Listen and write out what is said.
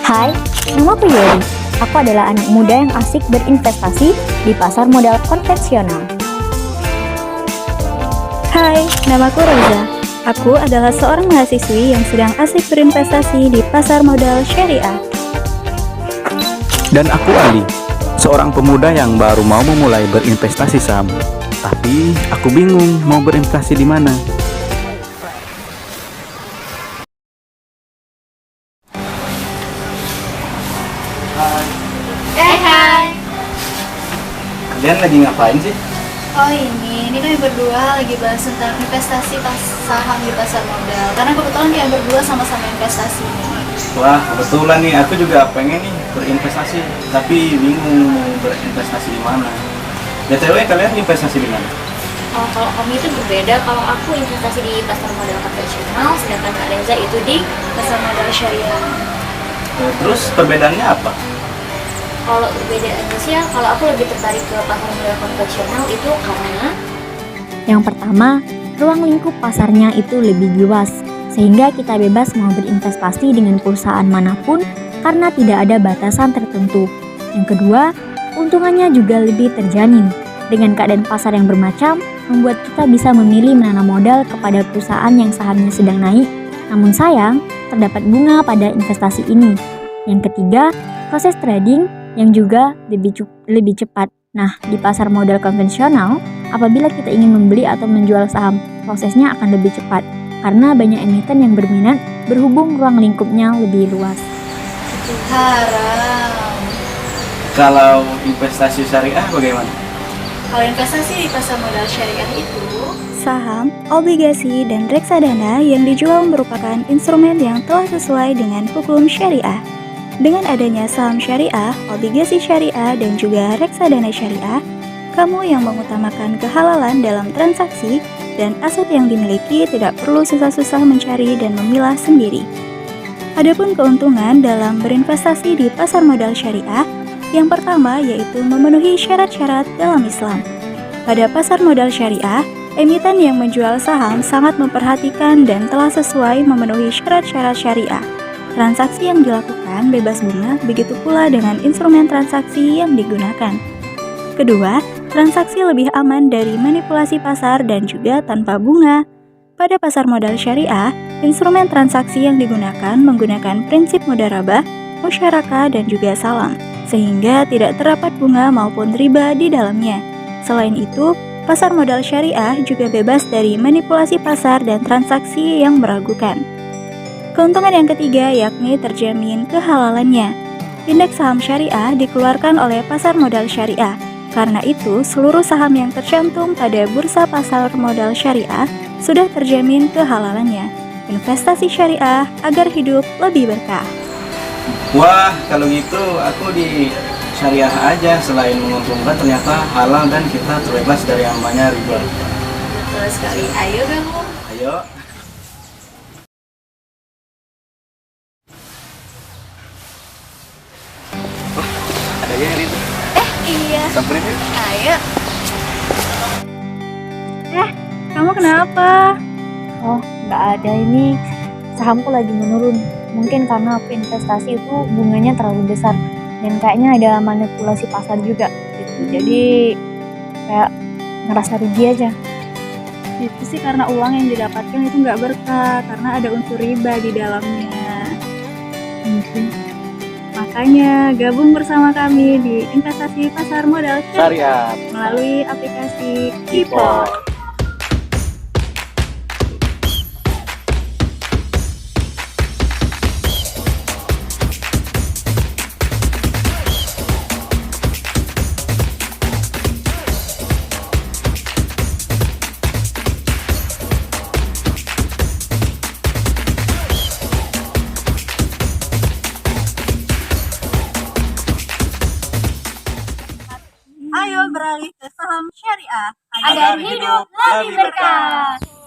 Hai, namaku Yodi. Aku adalah anak muda yang asik berinvestasi di pasar modal konvensional. Hai, namaku Roza. Aku adalah seorang mahasiswi yang sedang asik berinvestasi di pasar modal syariah. Dan aku Ali, seorang pemuda yang baru mau memulai berinvestasi saham. Tapi aku bingung mau berinvestasi di mana. Hai. Kalian lagi ngapain sih? Oh ini kami berdua lagi bahas tentang investasi saham di pasar modal. Karena kebetulan kami berdua sama-sama investasi nih. Wah, kebetulan nih aku juga pengen nih berinvestasi, tapi bingung mau berinvestasi di mana. BTW kalian investasi di mana? Oh, kalau kami itu berbeda. Kalau aku investasi di pasar modal konvensional, sedangkan Kak Reza itu di Pasar modal syariah. Terus perbedaannya apa? kalau perbedaannya sih ya, kalau aku lebih tertarik ke pasar modal konvensional itu karena Yang pertama, ruang lingkup pasarnya itu lebih luas, sehingga kita bebas mau berinvestasi dengan perusahaan manapun karena tidak ada batasan tertentu. Yang kedua, keuntungannya juga lebih terjamin. Dengan keadaan pasar yang bermacam, membuat kita bisa memilih menanam modal kepada perusahaan yang sahamnya sedang naik. Namun sayang, terdapat bunga pada investasi ini. Yang ketiga, proses trading yang juga lebih cepat. Nah, di pasar modal konvensional, apabila kita ingin membeli atau menjual saham, prosesnya akan lebih cepat karena banyak emiten yang berminat berhubung ruang lingkupnya lebih luas. Haram. Kalau investasi syariah bagaimana? Kalau investasi di pasar modal syariah itu Saham, obligasi, dan reksadana yang dijual merupakan instrumen yang telah sesuai dengan hukum syariah. Dengan adanya saham syariah, obligasi syariah, dan juga reksadana syariah, kamu yang mengutamakan kehalalan dalam transaksi dan aset yang dimiliki tidak perlu susah-susah mencari dan memilah sendiri. Adapun keuntungan dalam berinvestasi di pasar modal syariah, yang pertama yaitu memenuhi syarat-syarat dalam Islam. Pada pasar modal syariah, emiten yang menjual saham sangat memperhatikan dan telah sesuai memenuhi syarat-syarat syariah. Transaksi yang dilakukan bebas bunga, begitu pula dengan instrumen transaksi yang digunakan. Kedua, transaksi lebih aman dari manipulasi pasar dan juga tanpa bunga. Pada pasar modal syariah, instrumen transaksi yang digunakan menggunakan prinsip mudharabah, musyarakah, dan juga salam, sehingga tidak terdapat bunga maupun riba di dalamnya. Selain itu, pasar modal syariah juga bebas dari manipulasi pasar dan transaksi yang meragukan. Keuntungan yang ketiga yakni terjamin kehalalannya. Indeks saham syariah dikeluarkan oleh pasar modal syariah. Karena itu, seluruh saham yang tercantum pada bursa pasar modal syariah sudah terjamin kehalalannya. Investasi syariah agar hidup lebih berkah. Wah, kalau gitu aku di syariah aja. Selain menguntungkan, ternyata halal dan kita terbebas dari yang namanya riba. betul sekali. Ayo kamu. Ayo. Ada ya ini tuh. Iya. Samperin yuk. Ayo. Kamu kenapa? Oh, nggak ada, ini sahamku lagi menurun. Mungkin karena aku investasi itu bunganya terlalu besar dan kayaknya ada manipulasi pasar juga gitu. Jadi kayak ngerasa rugi aja. Itu sih karena uang yang didapatkan itu nggak berkah, karena ada unsur riba di dalamnya. Mungkin. Makanya gabung bersama kami di investasi pasar modal Syariah. melalui aplikasi Kipol. Ayo beralih ke saham syariah Agar hidup lebih berkah.